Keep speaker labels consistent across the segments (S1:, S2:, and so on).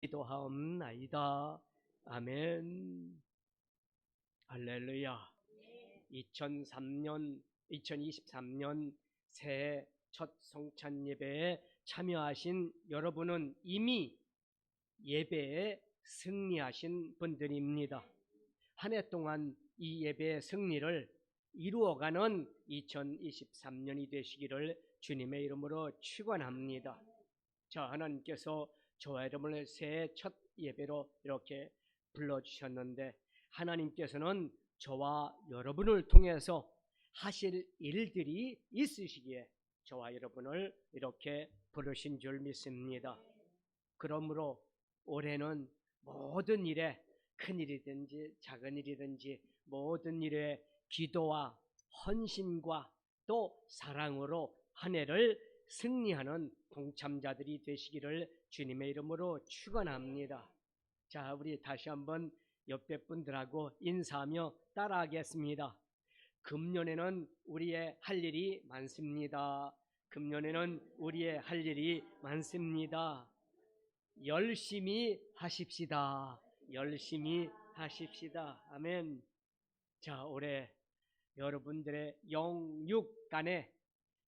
S1: 기도하옵나이다. 아멘. 할렐루야. 2023년 새해 첫 성찬 예배에 참여하신 여러분은 이미 예배에 승리하신 분들입니다. 한 해 동안 이 예배의 승리를 이루어가는 2023년이 되시기를 주님의 이름으로 축원합니다. 자, 하나님께서 저와 여러분을 새해 첫 예배로 이렇게 불러주셨는데, 하나님께서는 저와 여러분을 통해서 하실 일들이 있으시기에 저와 여러분을 이렇게 부르신 줄 믿습니다. 그러므로 올해는 모든 일에, 큰 일이든지 작은 일이든지 모든 일에 기도와 헌신과 또 사랑으로 한 해를 승리하는 동참자들이 되시기를 주님의 이름으로 축원합니다. 자, 우리 다시 한번 옆에 분들하고 인사하며 따라하겠습니다. 금년에는 우리의 할 일이 많습니다. 금년에는 우리의 할 일이 많습니다. 열심히 하십시다. 열심히 하십시다. 아멘. 자, 올해 여러분들의 영육 간에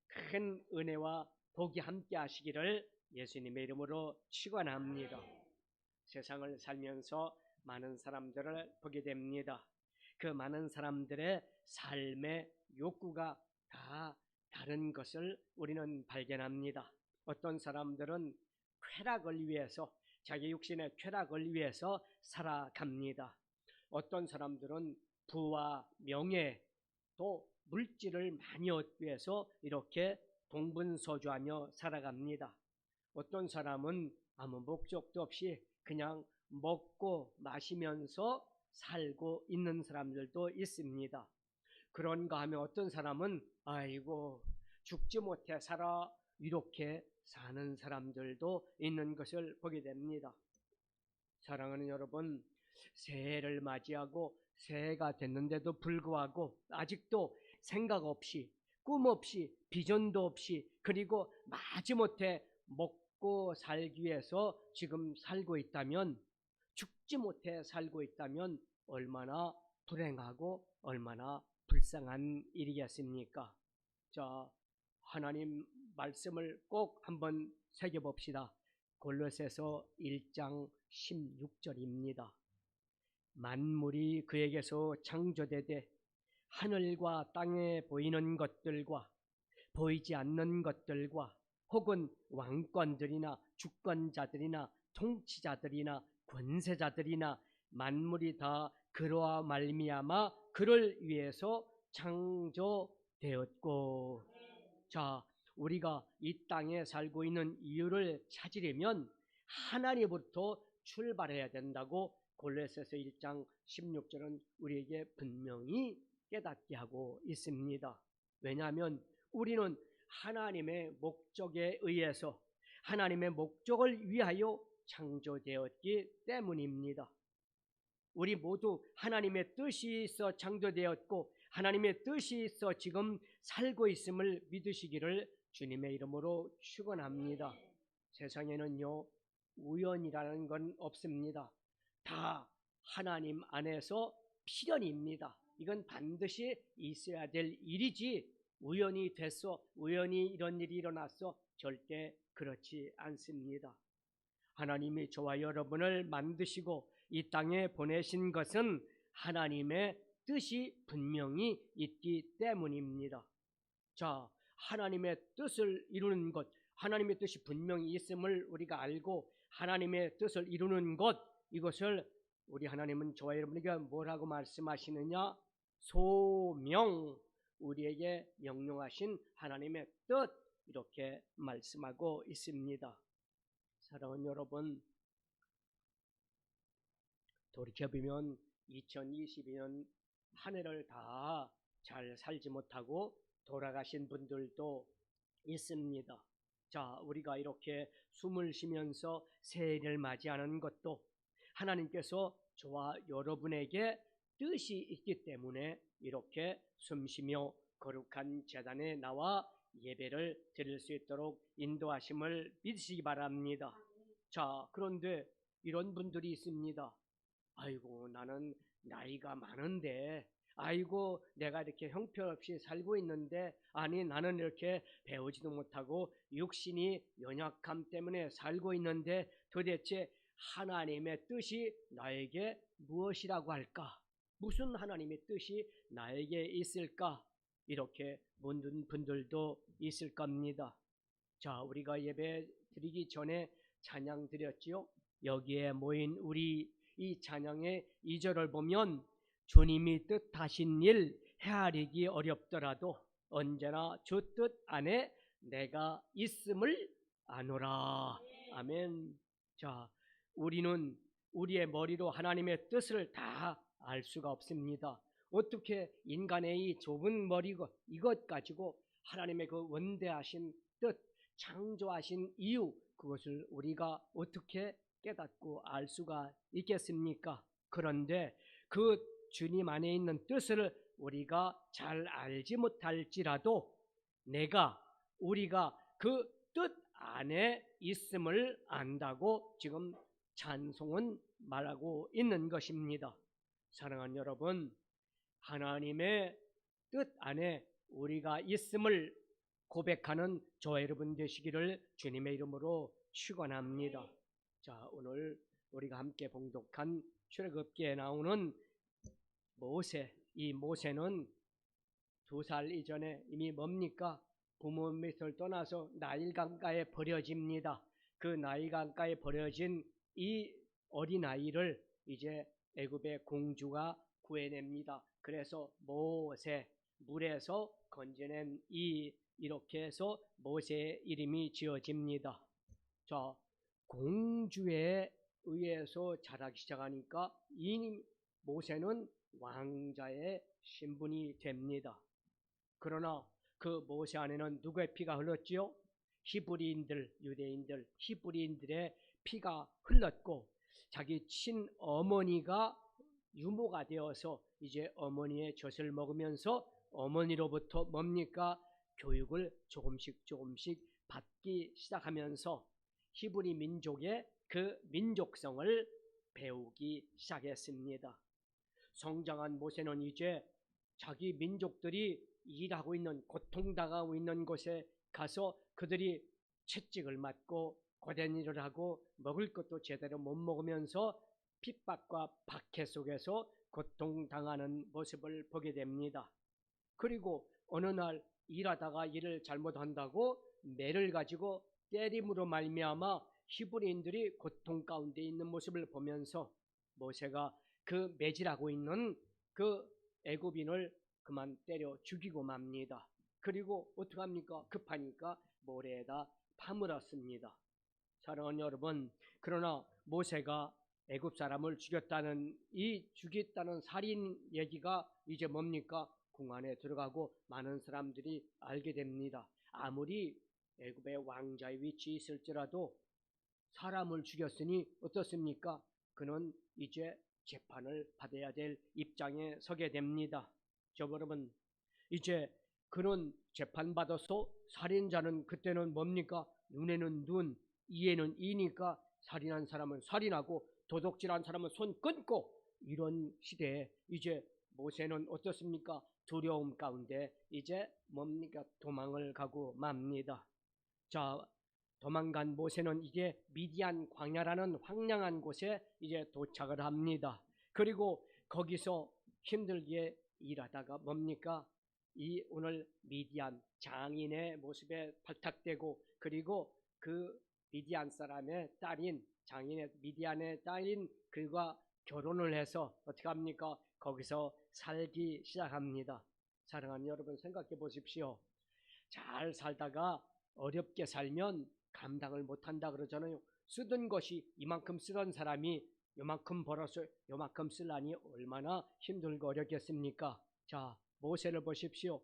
S1: 큰 은혜와 복이 함께 하시기를 예수님의 이름으로 축원합니다. 세상을 살면서 많은 사람들을 보게 됩니다. 그 많은 사람들의 삶의 욕구가 다 다른 것을 우리는 발견합니다. 어떤 사람들은 쾌락을 위해서, 자기 육신의 쾌락을 위해서 살아갑니다. 어떤 사람들은 부와 명예, 또 물질을 많이 얻기 위해서 이렇게 동분서주하며 살아갑니다. 어떤 사람은 아무 목적도 없이 그냥 먹고 마시면서 살고 있는 사람들도 있습니다. 그런가 하면 어떤 사람은 아이고 죽지 못해 살아, 이렇게 사는 사람들도 있는 것을 보게 됩니다. 사랑하는 여러분, 새해를 맞이하고 새해가 됐는데도 불구하고 아직도 생각 없이, 꿈 없이, 비전도 없이, 그리고 마지못해 먹고 살기 위해서 지금 살고 있다면, 죽지 못해 살고 있다면 얼마나 불행하고 얼마나 불쌍한 일이겠습니까? 자, 하나님 말씀을 꼭 한번 새겨봅시다. 골로새서 1장 16절입니다. 만물이 그에게서 창조되되 하늘과 땅에 보이는 것들과 보이지 않는 것들과 혹은 왕권들이나 주권자들이나 통치자들이나 권세자들이나 만물이 다 그로와 말미암아 그를 위해서 창조되었고. 자, 우리가 이 땅에 살고 있는 이유를 찾으려면 하나님부터 출발해야 된다고 골로새서 1장 16절은 우리에게 분명히 깨닫게 하고 있습니다. 왜냐하면 우리는 하나님의 목적에 의해서, 하나님의 목적을 위하여 창조되었기 때문입니다. 우리 모두 하나님의 뜻이 있어 창조되었고 하나님의 뜻이 있어 지금 살고 있음을 믿으시기를 주님의 이름으로 축원합니다. 세상에는요, 우연이라는 건 없습니다. 다 하나님 안에서 필연입니다. 이건 반드시 있어야 될 일이지 우연히 됐어, 우연히 이런 일이 일어났어, 절대 그렇지 않습니다. 하나님이 저와 여러분을 만드시고 이 땅에 보내신 것은 하나님의 뜻이 분명히 있기 때문입니다. 자, 하나님의 뜻을 이루는 것, 하나님의 뜻이 분명히 있음을 우리가 알고 하나님의 뜻을 이루는 것, 이것을 우리 하나님은 저와 여러분에게 뭐라고 말씀하시느냐? 소명, 우리에게 명령하신 하나님의 뜻, 이렇게 말씀하고 있습니다. 사랑하는 여러분, 돌이켜보면 2022년 한 해를 다 잘 살지 못하고 돌아가신 분들도 있습니다. 자, 우리가 이렇게 숨을 쉬면서 새해를 맞이하는 것도 하나님께서 저와 여러분에게 뜻이 있기 때문에 이렇게 숨쉬며 거룩한 제단에 나와 예배를 드릴 수 있도록 인도하심을 믿으시기 바랍니다. 자, 그런데 이런 분들이 있습니다. 아이고, 나는 나이가 많은데, 아이고, 내가 이렇게 형편없이 살고 있는데, 아니, 나는 이렇게 배우지도 못하고 육신이 연약함 때문에 살고 있는데 도대체 하나님의 뜻이 나에게 무엇이라고 할까? 무슨 하나님의 뜻이 나에게 있을까? 이렇게 묻는 분들도 있을 겁니다. 자, 우리가 예배 드리기 전에 찬양 드렸지요. 여기에 모인 우리 이 찬양의 2절을 보면 주님이 뜻하신 일 헤아리기 어렵더라도 언제나 주 뜻 안에 내가 있음을 아노라. 아멘. 자, 우리는 우리의 머리로 하나님의 뜻을 다 알 수가 없습니다. 어떻게 인간의 이 좁은 머리고 이것 가지고 하나님의 그 원대하신 뜻, 창조하신 이유, 그것을 우리가 어떻게 깨닫고 알 수가 있겠습니까? 그런데 그 주님 안에 있는 뜻을 우리가 잘 알지 못할지라도 우리가 그 뜻 안에 있음을 안다고 지금 찬송은 말하고 있는 것입니다. 사랑하는 여러분, 하나님의 뜻 안에 우리가 있음을 고백하는 저와 여러분 되시기를 주님의 이름으로 축원합니다. 자, 오늘 우리가 함께 봉독한 출애굽기에 나오는 모세, 이 모세는 2살 이전에 이미 뭡니까? 부모 밑을 떠나서 나일 강가에 버려집니다. 그 나일 강가에 버려진 이 어린아이를 이제 애굽의 공주가 구해냅니다. 그래서 모세, 물에서 건져낸 이렇게 해서 모세의 이름이 지어집니다. 자, 공주에 의해서 자라기 시작하니까 이 모세는 왕자의 신분이 됩니다. 그러나 그 모세 안에는 누구의 피가 흘렀지요? 히브리인들, 유대인들, 히브리인들의 피가 흘렀고 자기 친어머니가 유모가 되어서 이제 어머니의 젖을 먹으면서 어머니로부터 뭡니까? 교육을 조금씩 받기 시작하면서 히브리 민족의 그 민족성을 배우기 시작했습니다. 성장한 모세는 이제 자기 민족들이 일하고 있는, 고통당하고 있는 곳에 가서 그들이 채찍을 맞고 고된 일을 하고 먹을 것도 제대로 못 먹으면서 핍박과 박해 속에서 고통당하는 모습을 보게 됩니다. 그리고 어느 날 일하다가 일을 잘못한다고 매를 가지고 때림으로 말미암아 히브리인들이 고통 가운데 있는 모습을 보면서 모세가 그 매질하고 있는 그 애굽인을 그만 때려 죽이고 맙니다. 그리고 어떡합니까? 급하니까 모래에다 파물었습니다. 사랑하는 여러분, 그러나 모세가 애굽 사람을 죽였다는 살인 얘기가 이제 뭡니까? 궁안에 들어가고 많은 사람들이 알게 됩니다. 아무리 애굽의 왕자의 위치에 있을지라도 사람을 죽였으니 어떻습니까? 그는 이제 재판을 받아야 될 입장에 서게 됩니다. 여러분, 이제 그는 재판받아서 살인자는 그때는 뭡니까? 눈에는 눈, 이에는 이니까 살인한 사람은 살인하고 도둑질한 사람은 손 끊고, 이런 시대에 이제 모세는 어떻습니까? 두려움 가운데 이제 뭡니까? 도망을 가고 맙니다. 자, 도망간 모세는 이제 미디안 광야라는 황량한 곳에 이제 도착을 합니다. 그리고 거기서 힘들게 일하다가 뭡니까? 이 오늘 미디안 장인의 모습에 발탁되고, 그리고 그 미디안 사람의 딸인 미디안의 딸인 그가 결혼을 해서 어떻게 합니까? 거기서 살기 시작합니다. 사랑하는 여러분, 생각해 보십시오. 잘 살다가 어렵게 살면 감당을 못한다 그러잖아요. 쓰던 것이 이만큼 쓰던 사람이 요만큼 벌어서 요만큼 쓰려니 얼마나 힘들고 어렵겠습니까? 자, 모세를 보십시오.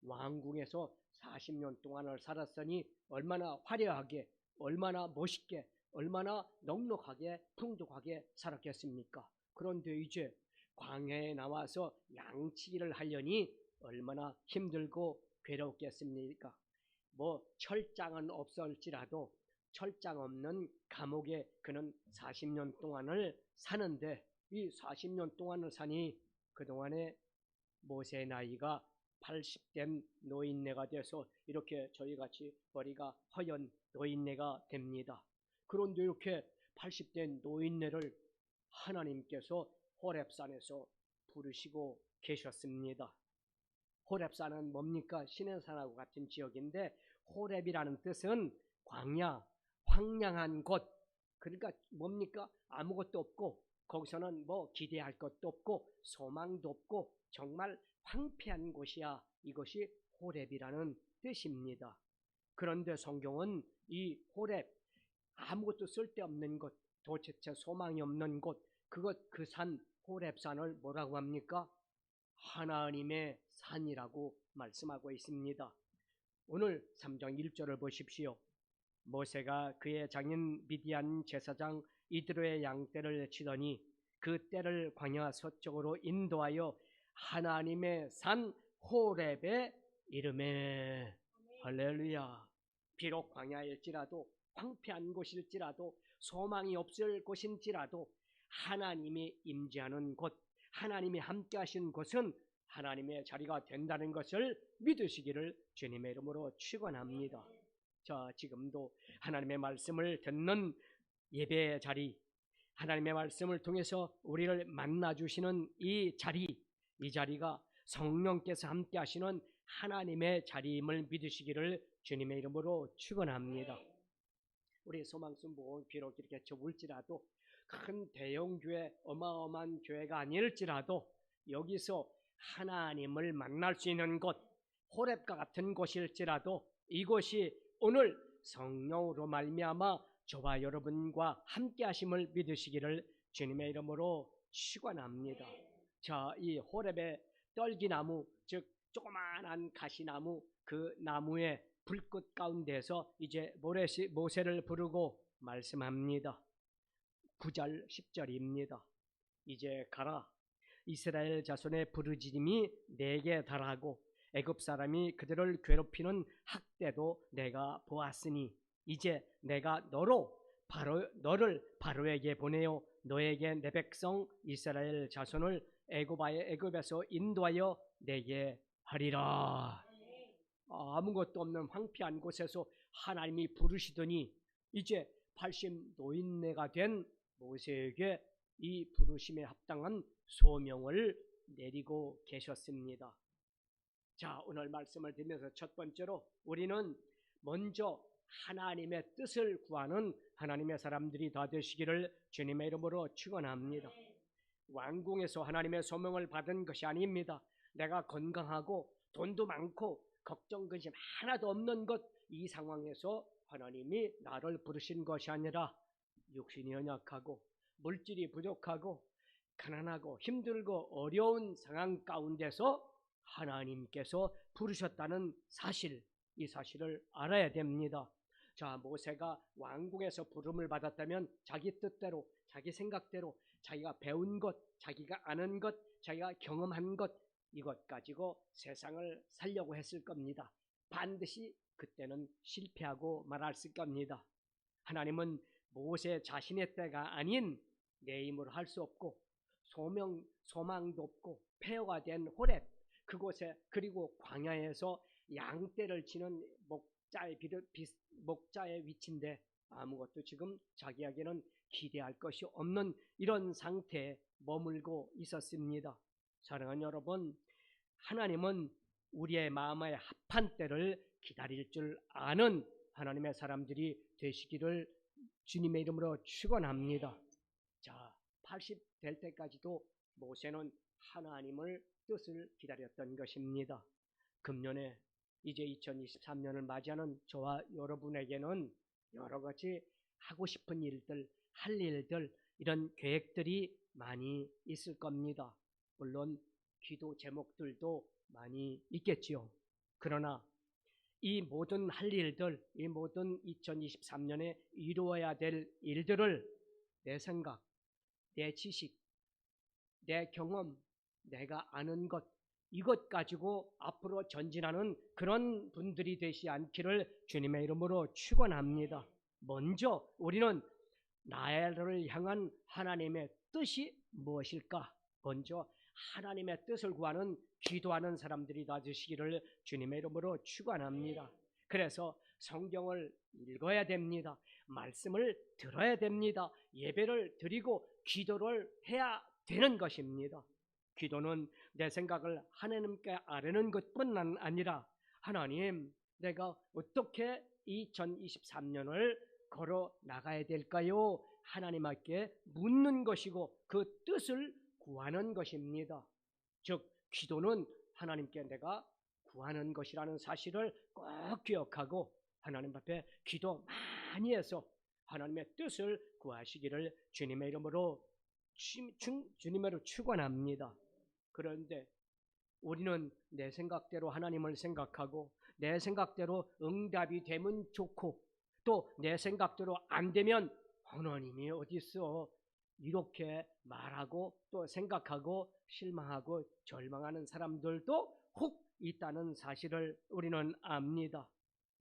S1: 왕궁에서 40년 동안을 살았으니 얼마나 화려하게, 얼마나 멋있게, 얼마나 넉넉하게 풍족하게 살았겠습니까? 그런데 이제 광야에 나와서 양치기를 하려니 얼마나 힘들고 괴롭겠습니까? 뭐 철장은 없을지라도 철장 없는 감옥에 그는 40년 동안을 사는데, 이 40년 동안을 사니 그동안에 모세의 나이가 80된 노인네가 돼서 이렇게 저희같이 머리가 허연 노인네가 됩니다. 그런데 이렇게 80된 노인네를 하나님께서 호렙산에서 부르시고 계셨습니다. 호렙산은 뭡니까? 시내산하고 같은 지역인데, 호렙이라는 뜻은 광야, 황량한 곳. 그러니까 뭡니까? 아무것도 없고, 거기서는 뭐 기대할 것도 없고 소망도 없고 정말 황폐한 곳이야. 이것이 호렙이라는 뜻입니다. 그런데 성경은 이 호렙, 아무것도 쓸데없는 곳, 도대체 소망이 없는 곳, 그 산 호렙산을 뭐라고 합니까? 하나님의 산이라고 말씀하고 있습니다. 오늘 3장 1절을 보십시오. 모세가 그의 장인 미디안 제사장 이드로의 양떼를 치더니 그 떼를 광야 서쪽으로 인도하여 하나님의 산 호렙에 이르매. 할렐루야. 비록 광야일지라도, 황폐한 곳일지라도, 소망이 없을 곳인지라도 하나님이 임재하는 곳, 하나님이 함께 하신 곳은 하나님의 자리가 된다는 것을 믿으시기를 주님의 이름으로 축원합니다. 자, 지금도 하나님의 말씀을 듣는 예배의 자리, 하나님의 말씀을 통해서 우리를 만나주시는 이 자리가 성령께서 함께 하시는 하나님의 자리임을 믿으시기를 주님의 이름으로 축원합니다. 우리 소망순복음은 비록 이렇게 좁을지라도, 큰 대형교회, 어마어마한 교회가 아닐지라도 여기서 하나님을 만날 수 있는 곳, 호렙과 같은 곳일지라도 이곳이 오늘 성령으로 말미암아 저와 여러분과 함께 하심을 믿으시기를 주님의 이름으로 축원합니다. 자, 이 호렙의 떨기나무, 즉 조그마한 가시나무, 그 나무의 불꽃 가운데서 이제 모세를 부르고 말씀합니다. 9절 10절입니다. 이제 가라. 이스라엘 자손의 부르짖음이 내게 달하고 애굽 사람이 그들을 괴롭히는 학대도 내가 보았으니 이제 내가 너를 바로에게 보내어 너에게 내 백성 이스라엘 자손을 애굽에서 인도하여 내게 하리라. 아무것도 없는 황폐한 곳에서 하나님이 부르시더니 이제 80 노인네가 된 모세에게 이 부르심에 합당한 소명을 내리고 계셨습니다. 자, 오늘 말씀을 드리면서 첫 번째로 우리는 먼저 하나님의 뜻을 구하는 하나님의 사람들이 다 되시기를 주님의 이름으로 축원합니다. 왕궁에서 하나님의 소명을 받은 것이 아닙니다. 내가 건강하고 돈도 많고 걱정 근심 하나도 없는 것, 이 상황에서 하나님이 나를 부르신 것이 아니라 육신이 연약하고 물질이 부족하고 가난하고 힘들고 어려운 상황 가운데서 하나님께서 부르셨다는 사실, 이 사실을 알아야 됩니다. 자, 모세가 왕궁에서 부름을 받았다면 자기 뜻대로, 자기 생각대로, 자기가 배운 것, 자기가 아는 것, 자기가 경험한 것, 이것 가지고 세상을 살려고 했을 겁니다. 반드시 그때는 실패하고 말았을 겁니다. 하나님은 모세 자신의 때가 아닌 내 힘으로 할 수 없고 소망도 없고 폐허가 된 호렙, 그곳에, 그리고 광야에서 양떼를 치는 목자의 위치인데 아무것도 지금 자기에게는 기대할 것이 없는 이런 상태에 머물고 있었습니다. 사랑하는 여러분, 하나님은 우리의 마음의 합한 때를 기다릴 줄 아는 하나님의 사람들이 되시기를 주님의 이름으로 축원합니다. 자, 80 될 때까지도 모세는 하나님을 뜻을 기다렸던 것입니다. 금년에 이제 2023년을 맞이하는 저와 여러분에게는 여러 가지 하고 싶은 일들, 할 일들, 이런 계획들이 많이 있을 겁니다. 물론 기도 제목들도 많이 있겠지요. 그러나 이 모든 할 일들, 이 모든 2023년에 이루어야 될 일들을 내 생각, 내 지식, 내 경험, 내가 아는 것, 이것 가지고 앞으로 전진하는 그런 분들이 되지 않기를 주님의 이름으로 축원합니다. 먼저 우리는 나를 향한 하나님의 뜻이 무엇일까? 먼저 하나님의 뜻을 구하는 기도하는 사람들이 되시기를 주님의 이름으로 축원합니다. 그래서 성경을 읽어야 됩니다. 말씀을 들어야 됩니다. 예배를 드리고 기도를 해야 되는 것입니다. 기도는 내 생각을 하나님께 아뢰는 것뿐만 아니라 하나님, 내가 어떻게 2023년을 걸어 나가야 될까요? 하나님께 묻는 것이고 그 뜻을 구하는 것입니다. 즉 기도는 하나님께 내가 구하는 것이라는 사실을 꼭 기억하고 하나님 앞에 기도 많이 해서 하나님의 뜻을 구하시기를 주님의 이름으로 주님으로 축원합니다. 그런데 우리는 내 생각대로 하나님을 생각하고 내 생각대로 응답이 되면 좋고 또 내 생각대로 안 되면 하나님이 어디 있어? 이렇게 말하고 또 생각하고 실망하고 절망하는 사람들도 혹 있다는 사실을 우리는 압니다.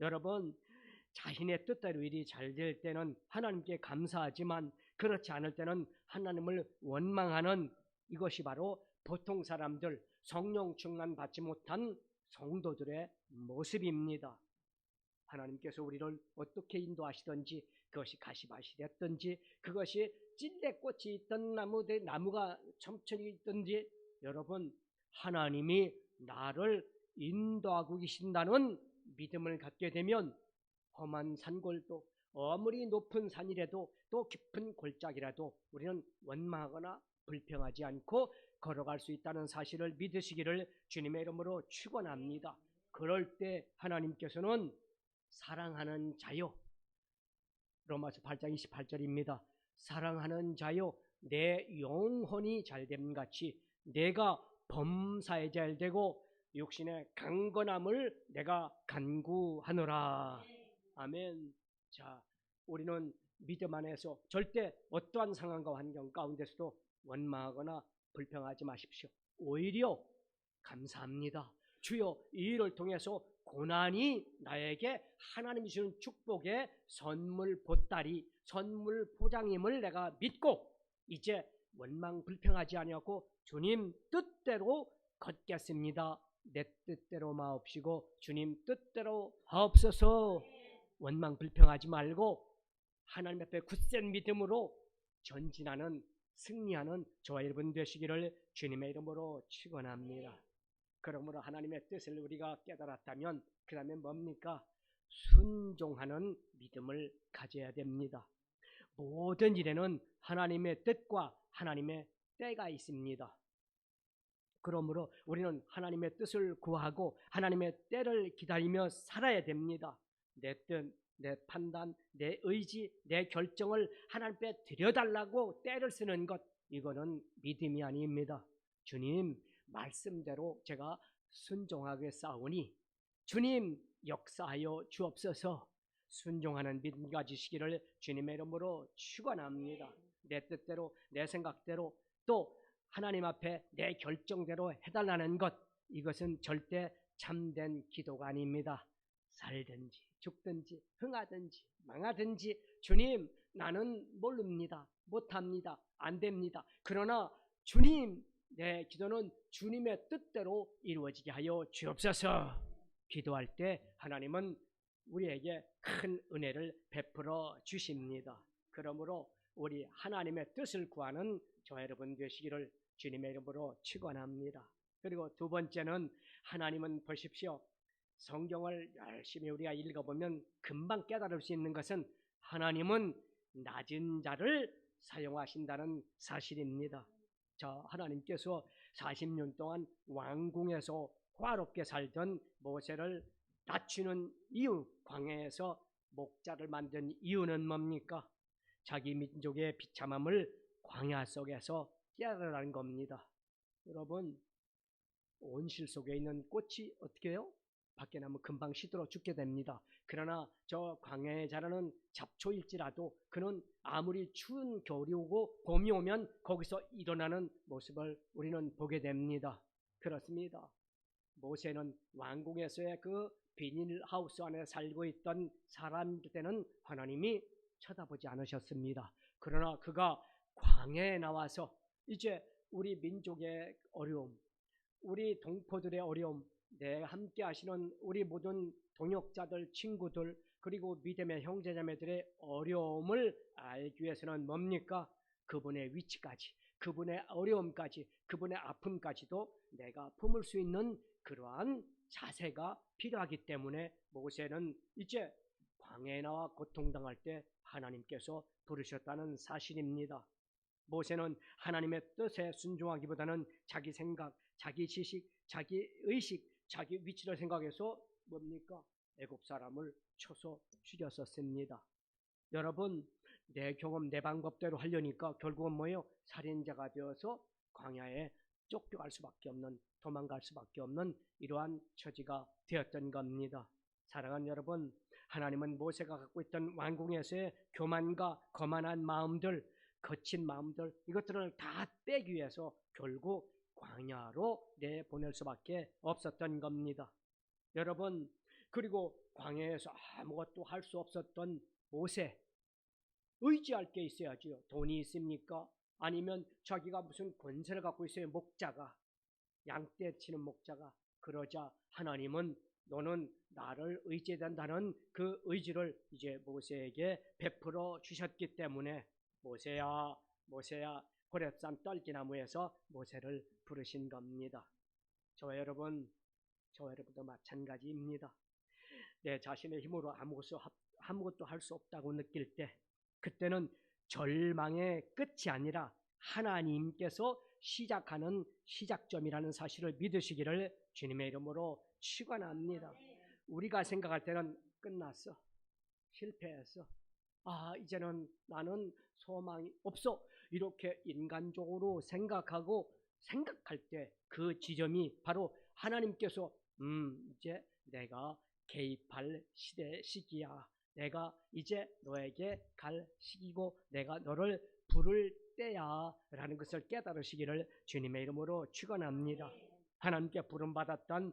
S1: 여러분, 자신의 뜻대로 일이 잘 될 때는 하나님께 감사하지만 그렇지 않을 때는 하나님을 원망하는 이것이 바로 보통 사람들, 성령 충만 받지 못한 성도들의 모습입니다. 하나님께서 우리를 어떻게 인도하시든지 그것이 가시밭이 됐든지 그것이 찔레꽃이 있던 나무가 천천히 있든지 여러분 하나님이 나를 인도하고 계신다는 믿음을 갖게 되면 험한 산골도 아무리 높은 산이라도 또 깊은 골짜기라도 우리는 원망하거나 불평하지 않고 걸어갈 수 있다는 사실을 믿으시기를 주님의 이름으로 축원합니다. 그럴 때 하나님께서는 사랑하는 자요, 로마서 8장 28절입니다. 사랑하는 자요, 내 영혼이 잘됨 같이 내가 범사에 잘되고 육신의 강건함을 내가 간구하노라. 아멘. 자, 우리는 믿음 안에서 절대 어떠한 상황과 환경 가운데서도 원망하거나 불평하지 마십시오. 오히려 감사합니다. 주여, 이 일을 통해서 고난이 나에게 하나님이 주는 축복의 선물 보따리, 선물 포장임을 내가 믿고 이제 원망 불평하지 아니하고 주님 뜻대로 걷겠습니다. 내 뜻대로 마옵시고 주님 뜻대로 하옵소서. 원망 불평하지 말고 하나님 앞에 굳센 믿음으로 전진하는 승리하는 저와 여러분 되시기를 주님의 이름으로 축원합니다. 그러므로 하나님의 뜻을 우리가 깨달았다면 그 다음에 뭡니까? 순종하는 믿음을 가져야 됩니다. 모든 일에는 하나님의 뜻과 하나님의 때가 있습니다. 그러므로 우리는 하나님의 뜻을 구하고 하나님의 때를 기다리며 살아야 됩니다. 내 뜻, 내 판단, 내 의지, 내 결정을 하나님께 드려달라고 때를 쓰는 것, 이거는 믿음이 아닙니다. 주님 말씀대로 제가 순종하게 싸우니 주님 역사하여 주옵소서. 순종하는 믿음 가지시기를 주님의 이름으로 축원합니다. 내 뜻대로 내 생각대로 또 하나님 앞에 내 결정대로 해달라는 것, 이것은 절대 참된 기도가 아닙니다. 살든지 죽든지 흥하든지 망하든지 주님 나는 모릅니다. 못합니다. 안 됩니다. 그러나 주님 내 기도는 주님의 뜻대로 이루어지게 하여 주옵소서. 기도할 때 하나님은 우리에게 큰 은혜를 베풀어 주십니다. 그러므로 우리 하나님의 뜻을 구하는 저와 여러분 되시기를 주님의 이름으로 축원합니다. 그리고 두 번째는 하나님은 보십시오. 성경을 열심히 우리가 읽어보면 금방 깨달을 수 있는 것은 하나님은 낮은 자를 사용하신다는 사실입니다. 자, 하나님께서 40년 동안 왕궁에서 화롭게 살던 모세를 낮추는 이유, 광야에서 목자를 만든 이유는 뭡니까? 자기 민족의 비참함을 광야 속에서 깨달으라는 겁니다. 여러분, 온실 속에 있는 꽃이 어떻게 해요? 밖에 나면 금방 시들어 죽게 됩니다. 그러나 저 광야에 자라는 잡초일지라도 그는 아무리 추운 겨울이 오고 봄이 오면 거기서 일어나는 모습을 우리는 보게 됩니다. 그렇습니다. 모세는 왕궁에서의 그 비닐하우스 안에 살고 있던 사람들 때는 하나님이 쳐다보지 않으셨습니다. 그러나 그가 광야에 나와서 이제 우리 민족의 어려움, 우리 동포들의 어려움, 함께 하시는 우리 모든 동역자들, 친구들, 그리고 믿음의 형제자매들의 어려움을 알기 위해서는 뭡니까? 그분의 위치까지, 그분의 어려움까지, 그분의 아픔까지도 내가 품을 수 있는 그러한 자세가 필요하기 때문에 모세는 이제 광야에 나와 고통당할 때 하나님께서 부르셨다는 사실입니다. 모세는 하나님의 뜻에 순종하기보다는 자기 생각, 자기 지식, 자기 의식, 자기 위치를 생각해서 뭡니까? 애국 사람을 쳐서 죽였었습니다. 여러분, 내 경험, 내 방법대로 하려니까 결국은 뭐예요? 살인자가 되어서 광야에 쫓겨갈 수밖에 없는, 도망갈 수밖에 없는 이러한 처지가 되었던 겁니다. 사랑하는 여러분, 하나님은 모세가 갖고 있던 왕궁에서의 교만과 거만한 마음들, 거친 마음들, 이것들을 다 빼기 위해서 결국 광야로 내보낼 수밖에 없었던 겁니다. 여러분, 그리고 광야에서 아무것도 할 수 없었던 모세, 의지할 게 있어야지요. 돈이 있습니까? 아니면 자기가 무슨 권세를 갖고 있어요. 목자가, 양떼 치는 목자가. 그러자 하나님은 너는 나를 의지한다는 그 의지를 이제 모세에게 베풀어 주셨기 때문에 모세야, 모세야, 호렙산 떨기나무에서 모세를 부르신 겁니다. 저와 여러분도 마찬가지입니다. 내 자신의 힘으로 아무것도 할 수 없다고 느낄 때, 그때는 절망의 끝이 아니라 하나님께서 시작하는 시작점이라는 사실을 믿으시기를 주님의 이름으로 축원합니다. 우리가 생각할 때는 끝났어, 실패했어, 이제는 나는 소망이 없어, 이렇게 인간적으로 생각할 때 그 지점이 바로 하나님께서 이제 내가 개입할 시기야, 내가 이제 너에게 갈 시기고 내가 너를 부를 때야 라는 것을 깨달으시기를 주님의 이름으로 축원합니다. 하나님께 부름받았던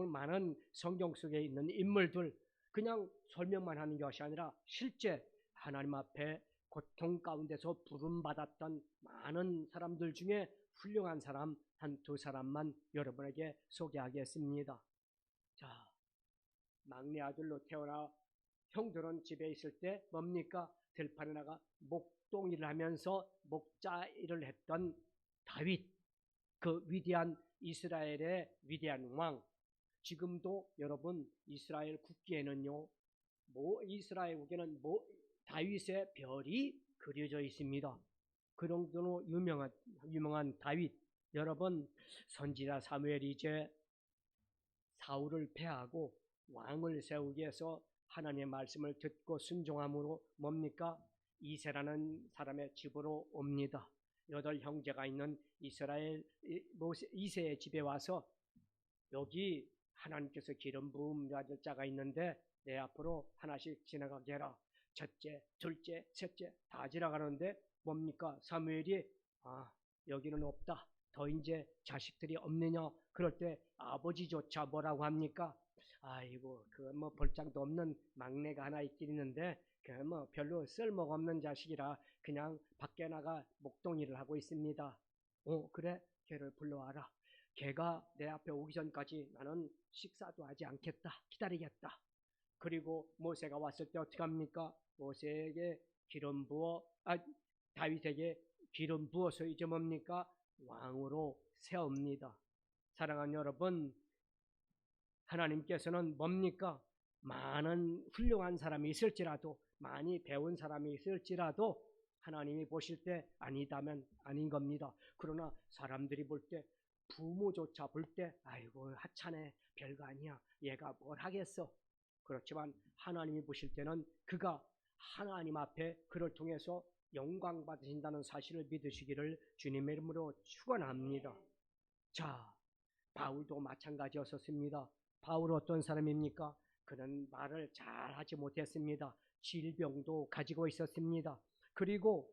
S1: 많은 성경 속에 있는 인물들, 그냥 설명만 하는 것이 아니라 실제 하나님 앞에 고통 가운데서 부름받았던 많은 사람들 중에 훌륭한 사람 한두 사람만 여러분에게 소개하겠습니다. 자, 막내 아들로 태어나 형들은 집에 있을 때 뭡니까? 들판에 나가 목동일을 하면서 목자 일을 했던 다윗, 그 위대한 이스라엘의 위대한 왕. 지금도 여러분 이스라엘 국기에는요, 이스라엘 국기에는 다윗의 별이 그려져 있습니다. 그 정도로 유명한 다윗. 여러분, 선지자 사무엘이 이제 사울을 패하고 왕을 세우기 위해서 하나님의 말씀을 듣고 순종함으로 뭡니까? 이새라는 사람의 집으로 옵니다. 8 형제가 있는 이새의 집에 와서 여기 하나님께서 기름 부음 받을 자가 있는데 내 앞으로 하나씩 지나가게 해라. 첫째, 둘째, 셋째 다 지나가는데 뭡니까? 사무엘이 여기는 없다, 더 이제 자식들이 없느냐? 그럴 때 아버지조차 뭐라고 합니까? 아이고, 볼장도 없는 막내가 하나 있긴 있는데 별로 쓸모가 없는 자식이라 그냥 밖에 나가 목동일을 하고 있습니다. 그래, 걔를 불러와라. 걔가 내 앞에 오기 전까지 나는 식사도 하지 않겠다, 기다리겠다. 그리고 모세가 왔을 때 어떻게 합니까? 모세에게 다윗에게 기름 부어서 이제 뭡니까? 왕으로 세웁니다. 사랑하는 여러분, 하나님께서는 뭡니까? 많은 훌륭한 사람이 있을지라도, 많이 배운 사람이 있을지라도 하나님이 보실 때 아니다면 아닌 겁니다. 그러나 사람들이 볼 때, 부모조차 볼 때 아이고 하찮네, 별거 아니야, 얘가 뭘 하겠어. 그렇지만 하나님이 보실 때는 그가 하나님 앞에 그를 통해서 영광 받으신다는 사실을 믿으시기를 주님의 이름으로 축원합니다. 자, 바울도 마찬가지였었습니다. 바울은 어떤 사람입니까? 그는 말을 잘 하지 못했습니다. 질병도 가지고 있었습니다. 그리고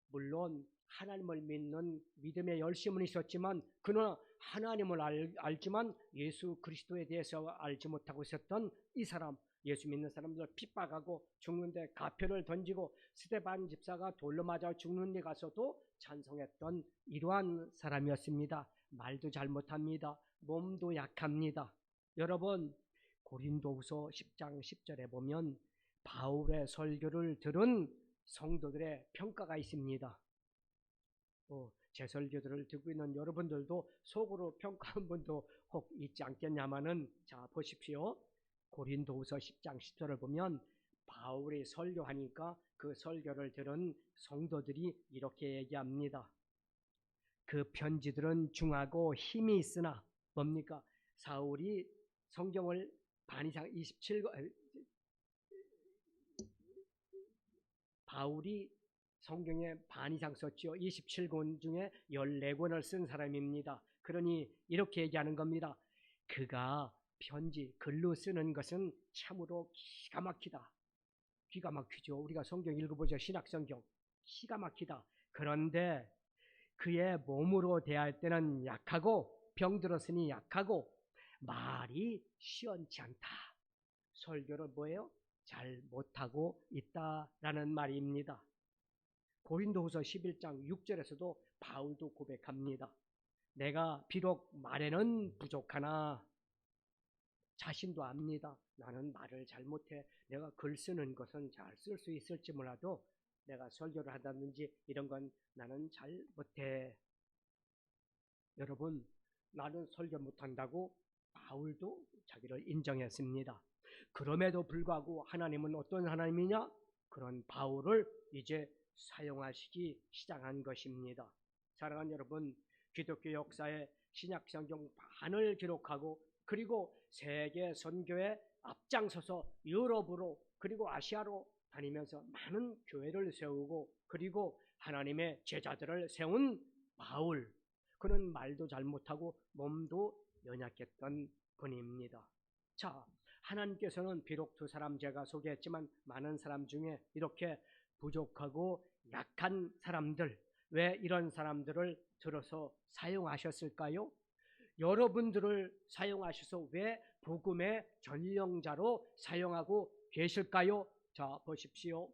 S1: 물론 하나님을 믿는 믿음의 열심은 있었지만 그러나 하나님을 알지만 예수 그리스도에 대해서 알지 못하고 있었던 이 사람, 예수 믿는 사람들 핍박하고 죽는데 가표를 던지고 스데반 집사가 돌로 맞아 죽는 데 가서도 찬송했던 이러한 사람이었습니다. 말도 잘 못합니다. 몸도 약합니다. 여러분, 고린도후서 10장 10절에 보면 바울의 설교를 들은 성도들의 평가가 있습니다. 제 설교들을 듣고 있는 여러분들도 속으로 평가한 분도 혹 있지 않겠냐마는, 자 보십시오. 고린도후서 10장 10절을 보면 바울이 설교하니까 그 설교를 들은 성도들이 이렇게 얘기합니다. 그 편지들은 중하고 힘이 있으나 뭡니까? 사울이 성경을 반 이상 27권, 바울이 성경에 반 이상 썼죠. 27권 중에 14권을 쓴 사람입니다. 그러니 이렇게 얘기하는 겁니다. 그가 편지, 글로 쓰는 것은 참으로 기가 막히다. 기가 막히죠. 우리가 성경 읽어보죠. 신약성경. 기가 막히다. 그런데 그의 몸으로 대할 때는 약하고 병들었으니 약하고 말이 시원치 않다. 설교를 뭐예요? 잘 못하고 있다라는 말입니다. 고린도후서 11장 6절에서도 바울도 고백합니다. 내가 비록 말에는 부족하나 자신도 압니다. 나는 말을 잘 못해. 내가 글 쓰는 것은 잘 쓸 수 있을지 몰라도 내가 설교를 한다든지 이런 건 나는 잘 못해. 여러분, 나는 설교 못한다고 바울도 자기를 인정했습니다. 그럼에도 불구하고 하나님은 어떤 하나님이냐? 그런 바울을 이제 사용하시기 시작한 것입니다. 사랑하는 여러분, 기독교 역사의 신약성경 반을 기록하고 그리고 세계 선교에 앞장서서 유럽으로 그리고 아시아로 다니면서 많은 교회를 세우고 그리고 하나님의 제자들을 세운 바울, 그는 말도 잘 못하고 몸도 연약했던 분입니다. 자, 하나님께서는 비록 두 사람 제가 소개했지만 많은 사람 중에 이렇게 부족하고 약한 사람들, 왜 이런 사람들을 들어서 사용하셨을까요? 여러분들을 사용하셔서 왜 복음의 전령자로 사용하고 계실까요? 자, 보십시오.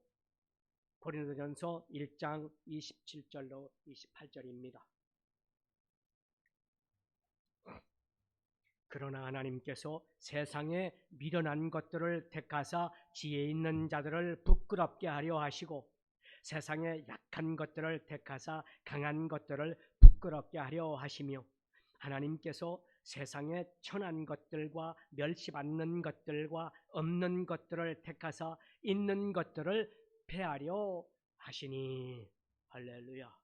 S1: 고린도전서 1장 27절로 28절입니다. 그러나 하나님께서 세상에 미련한 것들을 택하사 지혜 있는 자들을 부끄럽게 하려 하시고 세상에 약한 것들을 택하사 강한 것들을 부끄럽게 하려 하시며 하나님께서 세상에 천한 것들과 멸시받는 것들과 없는 것들을 택하사 있는 것들을 폐하려 하시니. 할렐루야.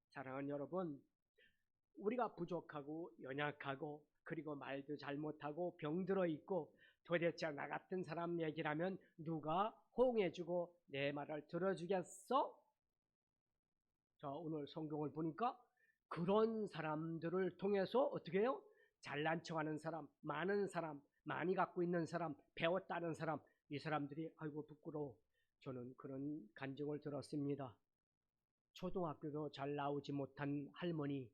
S1: 사랑하는 여러분, 우리가 부족하고 연약하고 그리고 말도 잘못하고 병들어 있고 도대체 나 같은 사람 얘기라면 누가 호응해주고 내 말을 들어주겠어? 자, 오늘 성경을 보니까 그런 사람들을 통해서 어떻게 해요? 잘난 척하는 사람, 많은 사람, 많이 갖고 있는 사람, 배웠다는 사람, 이 사람들이 아이고 부끄러워. 저는 그런 간증을 들었습니다. 초등학교도 잘 나오지 못한 할머니,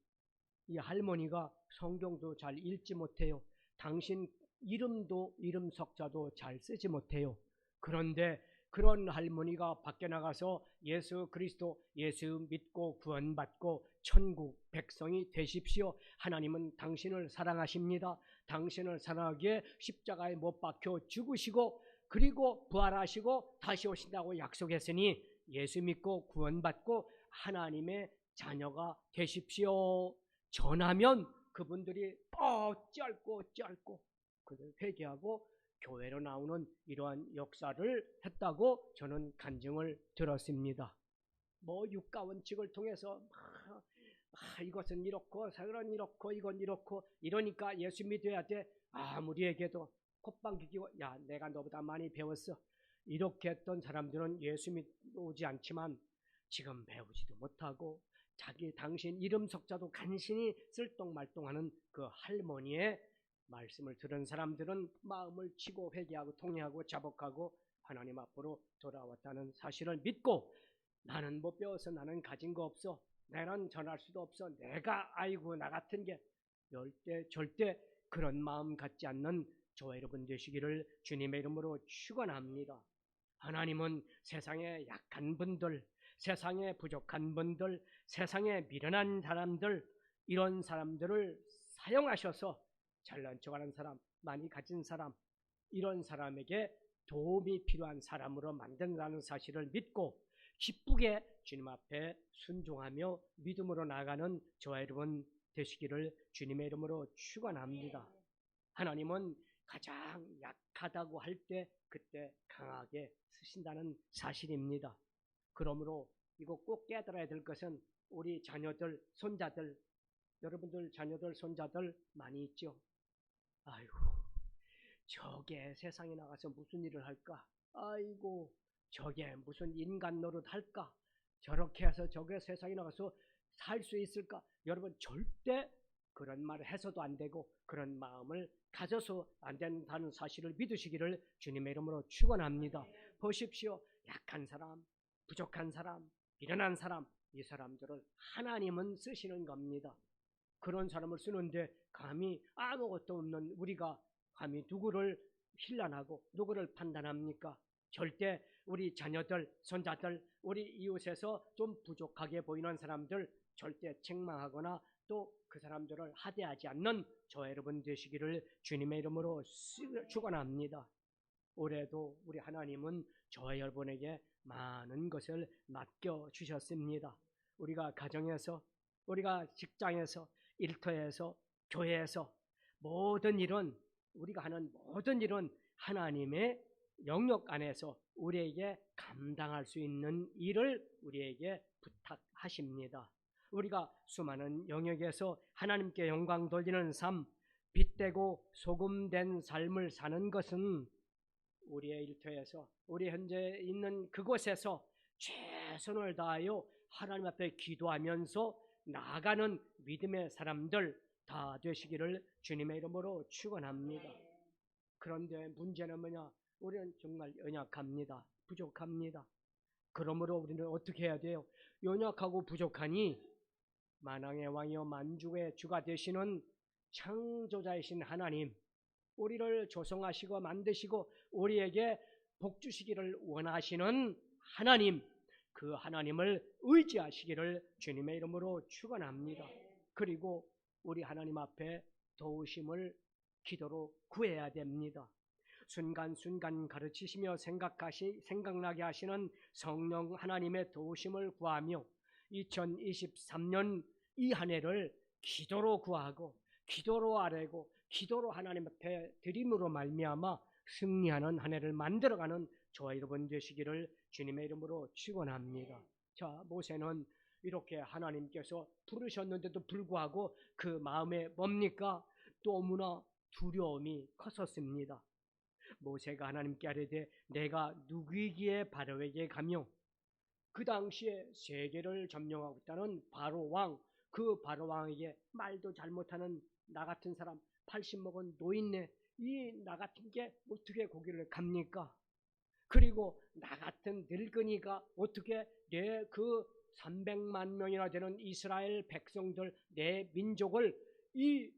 S1: 이 할머니가 성경도 잘 읽지 못해요. 당신 이름도 이름 석자도 잘 쓰지 못해요. 그런데 그런 할머니가 밖에 나가서 예수 그리스도, 예수 믿고 구원받고 천국 백성이 되십시오. 하나님은 당신을 사랑하십니다. 당신을 사랑하기에 십자가에 못 박혀 죽으시고 그리고 부활하시고 다시 오신다고 약속했으니 예수 믿고 구원받고 하나님의 자녀가 되십시오. 전하면 그분들이 짧고 그들 회개하고 교회로 나오는 이러한 역사를 했다고 저는 간증을 들었습니다. 뭐 육가원칙을 통해서 이것은 이렇고 저건 이렇고 이건 이렇고 이러니까 예수 믿어야 돼. 아무리 얘기해도 콧방귀 끼고 야 내가 너보다 많이 배웠어. 이렇게 했던 사람들은 예수 믿지 않지만 지금 배우지도 못하고 당신 이름 석자도 간신히 쓸똥말똥하는 그 할머니의 말씀을 들은 사람들은 마음을 치고 회개하고 통회하고 자복하고 하나님 앞으로 돌아왔다는 사실을 믿고 나는 못 배워서 나는 가진 거 없어. 나는 전할 수도 없어. 내가 아이고 나 같은 게 절대 그런 마음 갖지 않는 저와 여러분 되시기를 주님의 이름으로 축원합니다. 하나님은 세상에 약한 분들, 세상에 부족한 분들, 세상에 미련한 사람들, 이런 사람들을 사용하셔서 잘난 척하는 사람, 많이 가진 사람, 이런 사람에게 도움이 필요한 사람으로 만든다는 사실을 믿고 기쁘게 주님 앞에 순종하며 믿음으로 나아가는 저와 여러분 되시기를 주님의 이름으로 축원합니다. 하나님은 가장 약하다고 할 때 그때 강하게 쓰신다는 사실입니다. 그러므로 이거 꼭 깨달아야 될 것은 우리 자녀들, 손자들, 여러분들 자녀들, 손자들 많이 있죠. 아이고, 저게 세상에 나가서 무슨 일을 할까? 아이고, 저게 무슨 인간 노릇 할까? 저렇게 해서 저게 세상에 나가서 살 수 있을까? 여러분 절대 그런 말을 해서도 안 되고 그런 마음을 가져서 안 된다는 사실을 믿으시기를 주님의 이름으로 축원합니다. 보십시오. 약한 사람, 부족한 사람, 미련한 사람, 이 사람들을 하나님은 쓰시는 겁니다. 그런 사람을 쓰는데 감히 아무것도 없는 우리가 감히 누구를 힐난하고 누구를 판단합니까? 절대 우리 자녀들, 손자들, 우리 이웃에서 좀 부족하게 보이는 사람들 절대 책망하거나 또 그 사람들을 하대하지 않는 저와 여러분 되시기를 주님의 이름으로 축원합니다. 올해도 우리 하나님은 저와 여러분에게 많은 것을 맡겨주셨습니다. 우리가 가정에서, 우리가 직장에서, 일터에서, 교회에서 모든 일은, 우리가 하는 모든 일은 하나님의 영역 안에서 우리에게 감당할 수 있는 일을 우리에게 부탁하십니다. 우리가 수많은 영역에서 하나님께 영광 돌리는 삶, 빛되고 소금된 삶을 사는 것은 우리의 일터에서, 우리 현재 있는 그곳에서 최선을 다하여 하나님 앞에 기도하면서 나아가는 믿음의 사람들 다 되시기를 주님의 이름으로 축원합니다. 그런데 문제는 뭐냐? 우리는 정말 연약합니다. 부족합니다. 그러므로 우리는 어떻게 해야 돼요? 연약하고 부족하니 만왕의 왕이요 만주의 주가 되시는 창조자이신 하나님, 우리를 조성하시고 만드시고 우리에게 복 주시기를 원하시는 하나님, 그 하나님을 의지하시기를 주님의 이름으로 축원합니다. 그리고 우리 하나님 앞에 도우심을 기도로 구해야 됩니다. 순간순간 가르치시며 생각나게 하시는 성령 하나님의 도우심을 구하며 2023년 이 한 해를 기도로 구하고 기도로 아뢰고 기도로 하나님 앞에 드림으로 말미암아 승리하는 한 해를 만들어가는 저와 여러분 되시기를 주님의 이름으로 축원합니다. 자, 모세는 이렇게 하나님께서 부르셨는데도 불구하고 그 마음에 뭡니까? 너무나 두려움이 컸었습니다. 모세가 하나님께 아뢰되 내가 누구이기에 바로에게 가며 그 당시에 세계를 점령하고 있다는 바로 왕, 그 바로 왕에게 말도 잘못하는 나 같은 사람, 80 먹은 노인네, 이 나 같은 게 어떻게 거기를 갑니까? 그리고 나 같은 늙은이가 어떻게 내 그 300만 명이나 되는 이스라엘 백성들, 내 민족을 이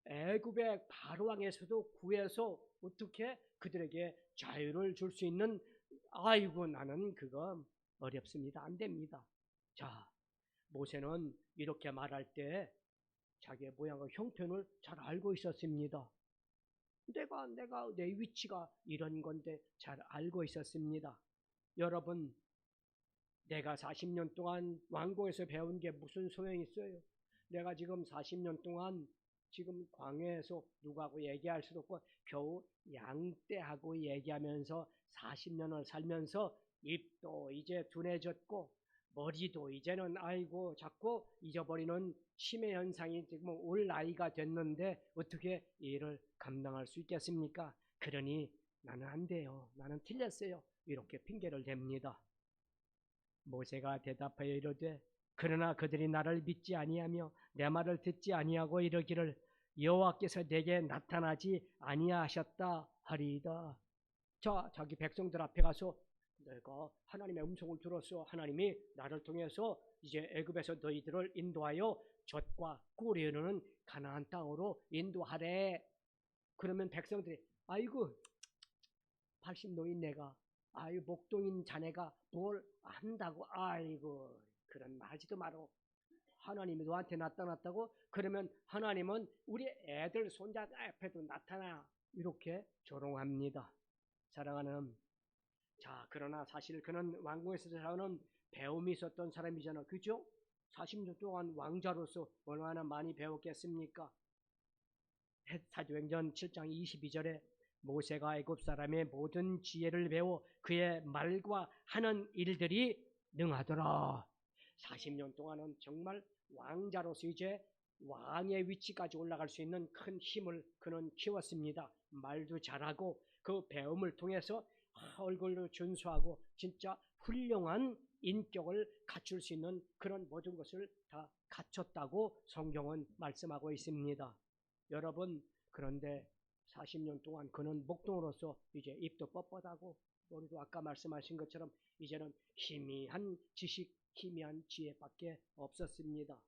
S1: 애굽의 바로 왕에서도 구해서 어떻게 그들에게 자유를 줄 수 있는, 아이고 나는 그거 어렵습니다. 안 됩니다. 자, 모세는 이렇게 말할 때 자기의 모양과 형편을 잘 알고 있었습니다. 내가 내 위치가 이런 건데 잘 알고 있었습니다. 여러분, 내가 40년 동안 왕궁에서 배운 게 무슨 소용이 있어요? 내가 지금 40년 동안 지금 광야에서 누구하고 얘기할 수도 없고 겨우 양떼하고 얘기하면서 40년을 살면서 입도 이제 둔해졌고 머리도 이제는 아이고 자꾸 잊어버리는 치매 현상이 지금 올 나이가 됐는데 어떻게 이 일을 감당할 수 있겠습니까? 그러니 나는 안 돼요. 나는 틀렸어요. 이렇게 핑계를 댑니다. 모세가 대답하여 이르되 그러나 그들이 나를 믿지 아니하며 내 말을 듣지 아니하고 이르기를 여호와께서 내게 나타나지 아니하셨다 하리이다. 자, 자기 백성들 앞에 가서 내가 하나님의 음성을 들었어. 하나님이 나를 통해서 이제 애굽에서 너희들을 인도하여 젖과 꿀이 흐르는 가나안 땅으로 인도하래. 그러면 백성들이 아이고 80노인 내가, 아이고 목동인 자네가 뭘 안다고, 아이고 그런 말 하지도 마라. 하나님이 너한테 나타났다고? 그러면 하나님은 우리 애들 손자 앞에도 나타나. 이렇게 조롱합니다. 사랑하는, 자 그러나 사실 그는 왕궁에서 사는 배움이 있었던 사람이잖아, 그죠? 40년 동안 왕자로서 얼마나 많이 배웠겠습니까? 사도행전 7장 22절에 모세가 애굽 사람의 모든 지혜를 배워 그의 말과 하는 일들이 능하더라. 40년 동안은 정말 왕자로서 이제 왕의 위치까지 올라갈 수 있는 큰 힘을 그는 키웠습니다. 말도 잘하고 그 배움을 통해서 얼굴로 준수하고 진짜 훌륭한 인격을 갖출 수 있는 그런 모든 것을 다 갖췄다고 성경은 말씀하고 있습니다. 여러분, 그런데 40년 동안 그는 목동으로서 이제 입도 뻣뻣하고, 우리도 아까 말씀하신 것처럼 이제는 희미한 지식, 희미한 지혜밖에 없었습니다.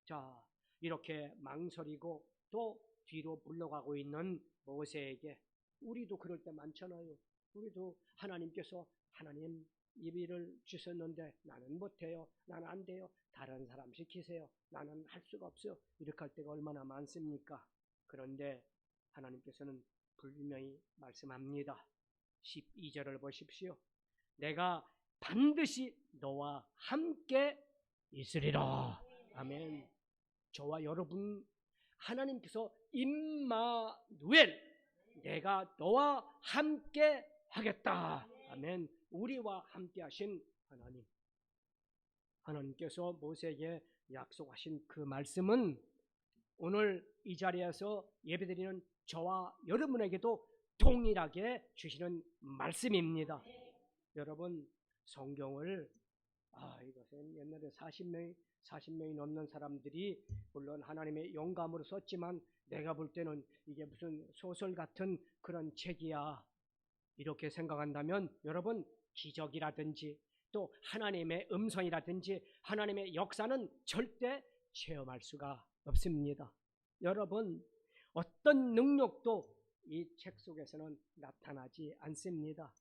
S1: 자, 이렇게 망설이고 또 뒤로 물러가고 있는 모세에게, 우리도 그럴 때 많잖아요. 우리도 하나님께서 하나님 이 일을 주셨는데 나는 못해요, 나는 안 돼요, 다른 사람 시키세요, 나는 할 수가 없어요, 이렇게 할 때가 얼마나 많습니까? 그런데 하나님께서는 분명히 말씀합니다. 12절을 보십시오. 내가 반드시 너와 함께 있으리라. 아멘. 저와 여러분, 하나님께서 임마누엘, 내가 너와 함께 하겠다. 아멘. 우리와 함께 하신 하나님, 하나님께서 모세에게 약속하신 그 말씀은 오늘 이 자리에서 예배드리는 저와 여러분에게도 동일하게 주시는 말씀입니다. 여러분, 성경을 이것은 옛날에 40명이 넘는 사람들이 물론 하나님의 영감으로 썼지만 내가 볼 때는 이게 무슨 소설 같은 그런 책이야, 이렇게 생각한다면 여러분, 기적이라든지 또 하나님의 음성이라든지 하나님의 역사는 절대 체험할 수가 없습니다. 여러분, 어떤 능력도 이 책 속에서는 나타나지 않습니다.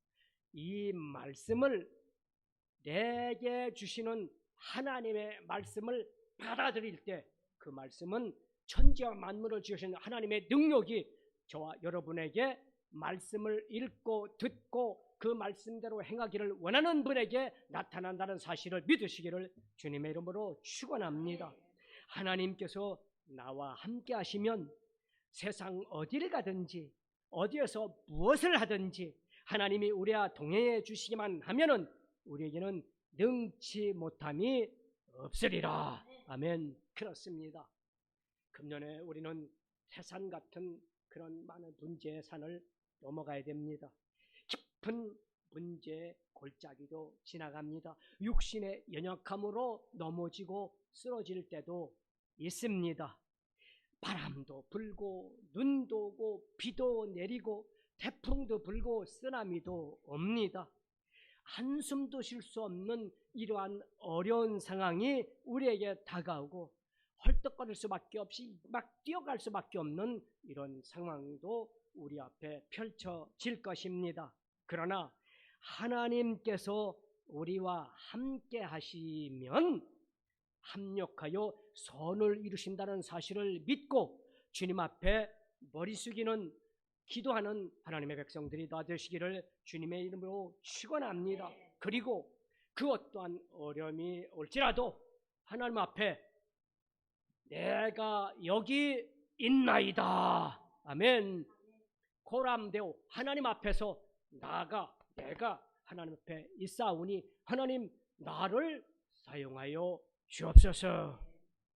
S1: 이 말씀을 내게 주시는 하나님의 말씀을 받아들일 때 그 말씀은 천지와 만물을 지으신 하나님의 능력이 저와 여러분에게 말씀을 읽고 듣고 그 말씀대로 행하기를 원하는 분에게 나타난다는 사실을 믿으시기를 주님의 이름으로 축원합니다. 하나님께서 나와 함께 하시면 세상 어디를 가든지 어디에서 무엇을 하든지 하나님이 우리와 동행해 주시기만 하면은 우리에게는 능치 못함이 없으리라. 아멘. 그렇습니다. 금년에 우리는 태산 같은 그런 많은 문제의 산을 넘어가야 됩니다. 깊은 문제의 골짜기도 지나갑니다. 육신의 연약함으로 넘어지고 쓰러질 때도 있습니다. 바람도 불고 눈도 오고 비도 내리고 태풍도 불고 쓰나미도 옵니다. 한숨도 쉴 수 없는 이러한 어려운 상황이 우리에게 다가오고 헐떡거릴 수밖에 없이 막 뛰어갈 수밖에 없는 이런 상황도 우리 앞에 펼쳐질 것입니다. 그러나 하나님께서 우리와 함께 하시면 합력하여 선을 이루신다는 사실을 믿고 주님 앞에 머리 숙이는 기도하는 하나님의 백성들이 다 되시기를 주님의 이름으로 축원합니다. 그리고 그 어떠한 어려움이 올지라도 하나님 앞에 내가 여기 있나이다. 아멘. 고람되어 하나님 앞에서 내가 하나님 앞에 있사오니 하나님 나를 사용하여 주옵소서.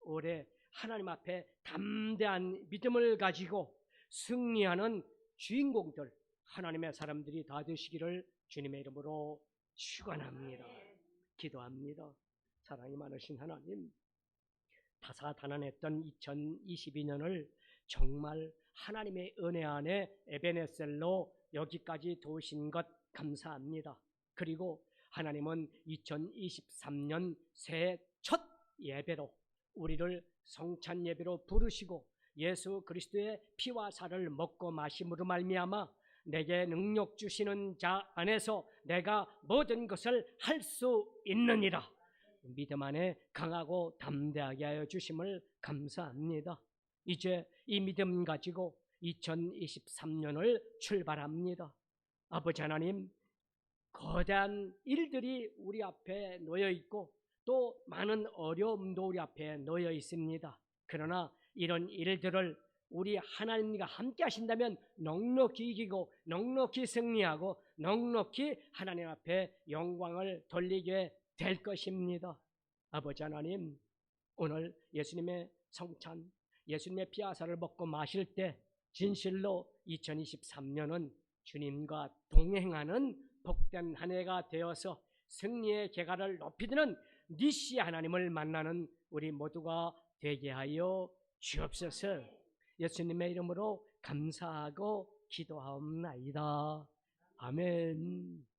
S1: 올해 하나님 앞에 담대한 믿음을 가지고 승리하는 주인공들, 하나님의 사람들이 다 되시기를 주님의 이름으로 축원합니다. 기도합니다. 사랑이 많으신 하나님, 다사다난했던 2022년을 정말 하나님의 은혜 안에 에베네셀로 여기까지 도우신 것 감사합니다. 그리고 하나님은 2023년 새해 첫 예배로 우리를 성찬 예배로 부르시고 예수 그리스도의 피와 살을 먹고 마심으로 말미암아 내게 능력 주시는 자 안에서 내가 모든 것을 할 수 있느니라. 믿음 안에 강하고 담대하게 하여 주심을 감사합니다. 이제 이 믿음 가지고 2023년을 출발합니다. 아버지 하나님, 거대한 일들이 우리 앞에 놓여 있고 또 많은 어려움도 우리 앞에 놓여 있습니다. 그러나 이런 일들을 우리 하나님과 함께 하신다면 넉넉히 이기고 넉넉히 승리하고 넉넉히 하나님 앞에 영광을 돌리게 될 것입니다. 아버지 하나님, 오늘 예수님의 성찬, 예수님의 피아사를 먹고 마실 때 진실로 2023년은 주님과 동행하는 복된 한 해가 되어서 승리의 계가를 높이드는 니시 하나님을 만나는 우리 모두가 되게 하여 주옵소서. 예수님의 이름으로 감사하고 기도하옵나이다. 아멘.